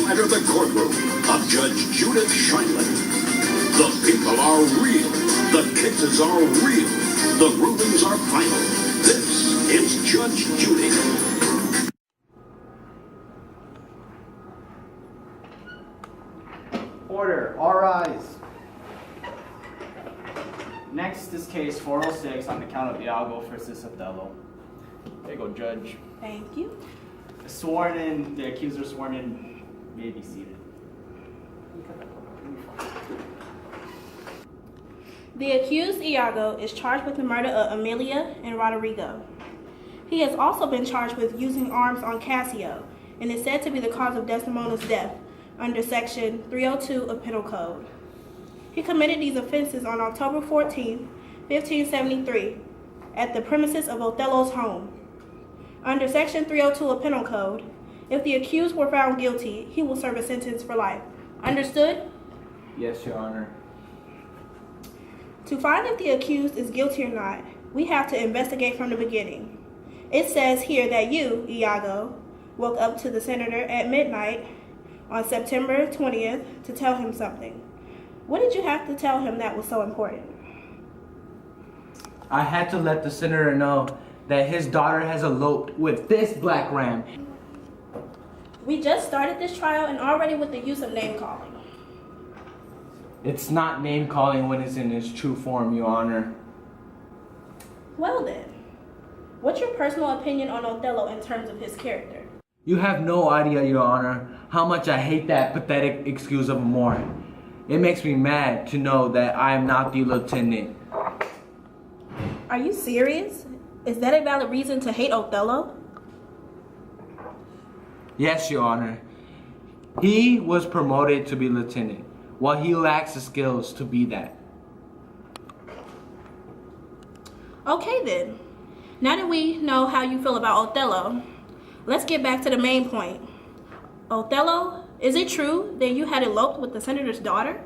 enter the courtroom of Judge Judith Scheinman. The people are real. The cases are real. The rulings are final. This is Judge Judy. Order, all rise. Next is case 406 on the count of Iago versus Othello. There you go, Judge. Thank you. The accuser sworn in, may be seated. The accused Iago is charged with the murder of Amelia and Rodrigo. He has also been charged with using arms on Cassio and is said to be the cause of Desdemona's death under Section 302 of Penal Code. He committed these offenses on October 14, 1573, at the premises of Othello's home. Under Section 302 of Penal Code, if the accused were found guilty, he will serve a sentence for life. Understood? Yes, Your Honor. To find if the accused is guilty or not, we have to investigate from the beginning. It says here that you, Iago, woke up to the senator at midnight on September 20th to tell him something. What did you have to tell him that was so important? I had to let the senator know that his daughter has eloped with this black ram. We just started this trial and already with the use of name calling. It's not name calling when it's in its true form, Your Honor. Well then, what's your personal opinion on Othello in terms of his character? You have no idea, Your Honor, how much I hate that pathetic excuse of a moron. It makes me mad to know that I am not the lieutenant. Are you serious? Is that a valid reason to hate Othello? Yes, Your Honor. He was promoted to be lieutenant, while he lacks the skills to be that. Okay then. Now that we know how you feel about Othello, let's get back to the main point. Othello, is it true that you had eloped with the senator's daughter?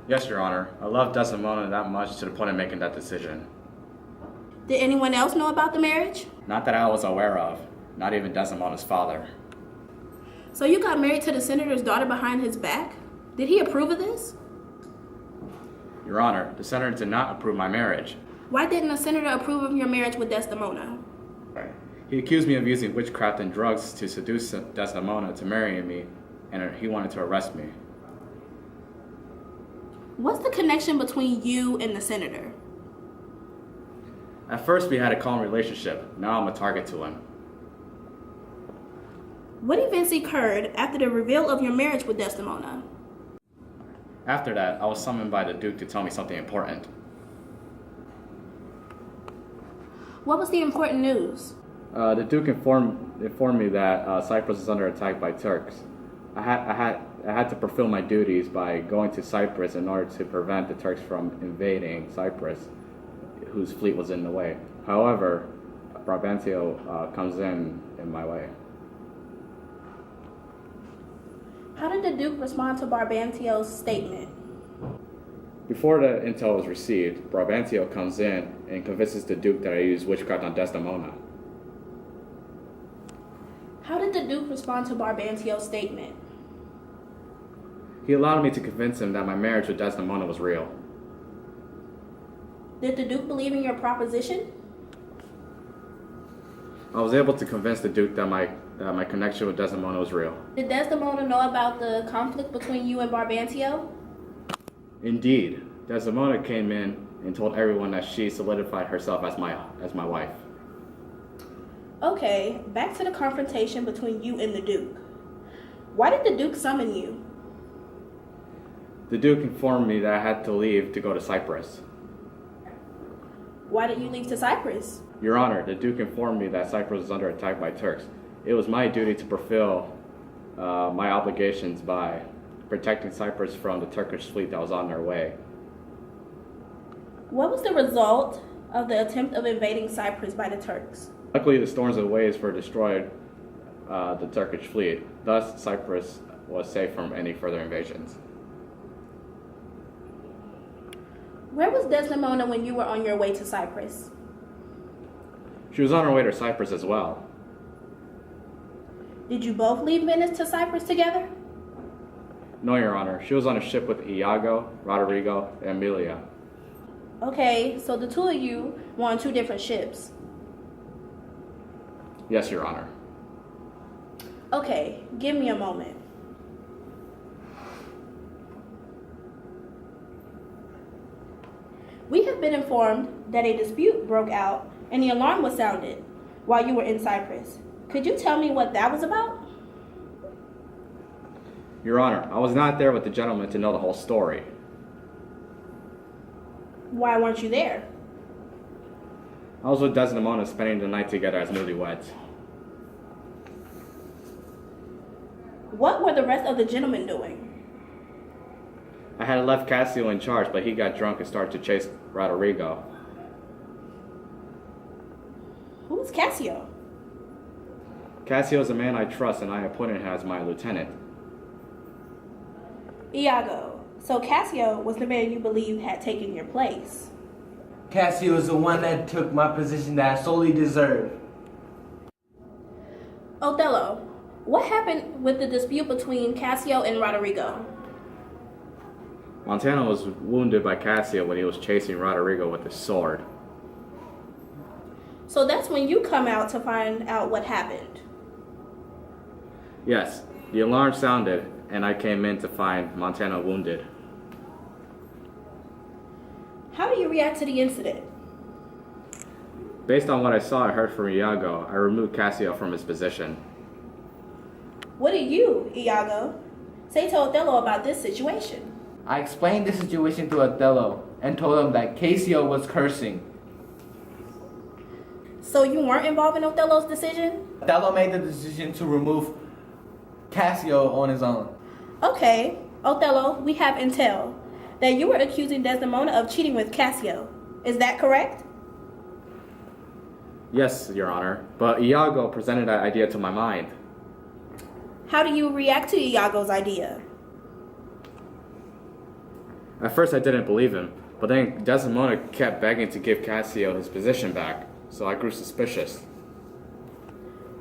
Yes, Your Honor. I love Desdemona that much to the point of making that decision. Did anyone else know about the marriage? Not that I was aware of. Not even Desdemona's father. So you got married to the senator's daughter behind his back? Did he approve of this? Your Honor, the senator did not approve my marriage. Why didn't the senator approve of your marriage with Desdemona? He accused me of using witchcraft and drugs to seduce Desdemona to marry me, and he wanted to arrest me. What's the connection between you and the senator? At first we had a calm relationship. Now I'm a target to him. What events occurred after the reveal of your marriage with Desdemona? After that, I was summoned by the Duke to tell me something important. What was the important news? The Duke informed me that Cyprus is under attack by Turks. I had to fulfill my duties by going to Cyprus in order to prevent the Turks from invading Cyprus, whose fleet was in the way. However, Brabantio comes in my way. How did the Duke respond to Brabantio's statement? Before the intel was received, Brabantio comes in and convinces the Duke that I used witchcraft on Desdemona. How did the Duke respond to Brabantio's statement? He allowed me to convince him that my marriage with Desdemona was real. Did the Duke believe in your proposition? I was able to convince the Duke that my connection with Desdemona was real. Did Desdemona know about the conflict between you and Brabantio? Indeed, Desdemona came in and told everyone that she solidified herself as my wife. Okay, back to the confrontation between you and the Duke. Why did the Duke summon you? The Duke informed me that I had to leave to go to Cyprus. Why did you leave to Cyprus? Your Honor, the Duke informed me that Cyprus is under attack by Turks. It was my duty to fulfill my obligations by protecting Cyprus from the Turkish fleet that was on their way. What was the result of the attempt of invading Cyprus by the Turks? Luckily, the storms and waves destroyed the Turkish fleet. Thus, Cyprus was safe from any further invasions. Where was Desdemona when you were on your way to Cyprus? She was on her way to Cyprus as well. Did you both leave Venice to Cyprus together? No, Your Honor. She was on a ship with Iago, Rodrigo, and Amelia. Okay, so the two of you were on two different ships. Yes, Your Honor. Okay, give me a moment. We have been informed that a dispute broke out and the alarm was sounded while you were in Cyprus. Could you tell me what that was about? Your Honor, I was not there with the gentleman to know the whole story. Why weren't you there? I was with Desdemona spending the night together as newlyweds. What were the rest of the gentlemen doing? I had left Cassio in charge, but he got drunk and started to chase Rodrigo. Who was Cassio? Cassio is a man I trust, and I appointed him as my lieutenant. Iago. So Cassio was the man you believed had taken your place. Cassio is the one that took my position that I solely deserved. Othello, what happened with the dispute between Cassio and Rodrigo? Montano was wounded by Cassio when he was chasing Rodrigo with his sword. So that's when you come out to find out what happened. Yes, the alarm sounded, and I came in to find Montano wounded. How do you react to the incident? Based on what I saw and heard from Iago, I removed Cassio from his position. What did you, Iago, say to Othello about this situation? I explained the situation to Othello and told him that Cassio was cursing. So you weren't involved in Othello's decision? Othello made the decision to remove Cassio on his own. Okay, Othello, we have intel that you were accusing Desdemona of cheating with Cassio. Is that correct? Yes, Your Honor, but Iago presented that idea to my mind. How do you react to Iago's idea? At first I didn't believe him, but then Desdemona kept begging to give Cassio his position back, so I grew suspicious.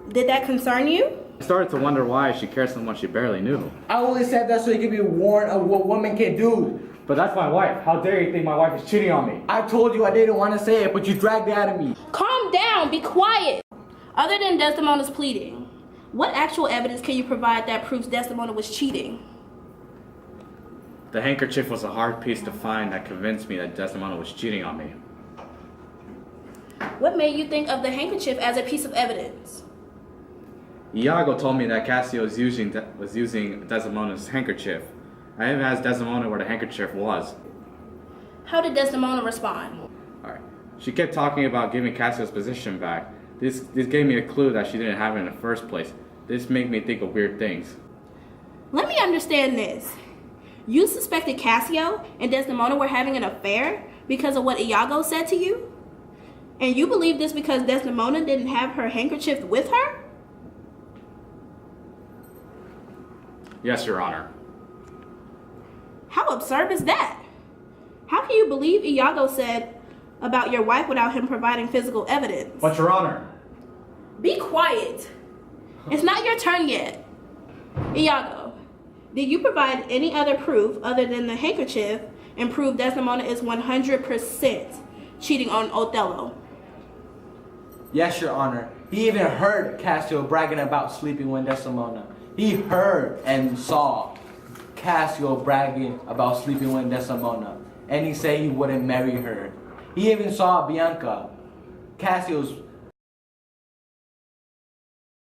Did that concern you? I started to wonder why she cared so much she barely knew. I only said that so you could be warned of what women can do. But that's my wife. How dare you think my wife is cheating on me? I told you I didn't want to say it, but you dragged it out of me. Calm down, be quiet. Other than Desdemona's pleading, what actual evidence can you provide that proves Desdemona was cheating? The handkerchief was a hard piece to find that convinced me that Desdemona was cheating on me. What made you think of the handkerchief as a piece of evidence? Iago told me that Cassio was using Desdemona's handkerchief. I even asked Desdemona where the handkerchief was. How did Desdemona respond? Alright. She kept talking about giving Cassio's position back. This gave me a clue that she didn't have it in the first place. This made me think of weird things. Let me understand this. You suspected Cassio and Desdemona were having an affair because of what Iago said to you? And you believe this because Desdemona didn't have her handkerchief with her? Yes, Your Honor. How absurd is that? How can you believe Iago said about your wife without him providing physical evidence? But Your Honor. Be quiet. It's not your turn yet. Iago, did you provide any other proof other than the handkerchief and prove Desdemona is 100% cheating on Othello? Yes, Your Honor. He even heard Cassio bragging about sleeping with Desdemona. He heard and saw Cassio bragging about sleeping with Desdemona. And he said he wouldn't marry her. He even saw Bianca, Cassio's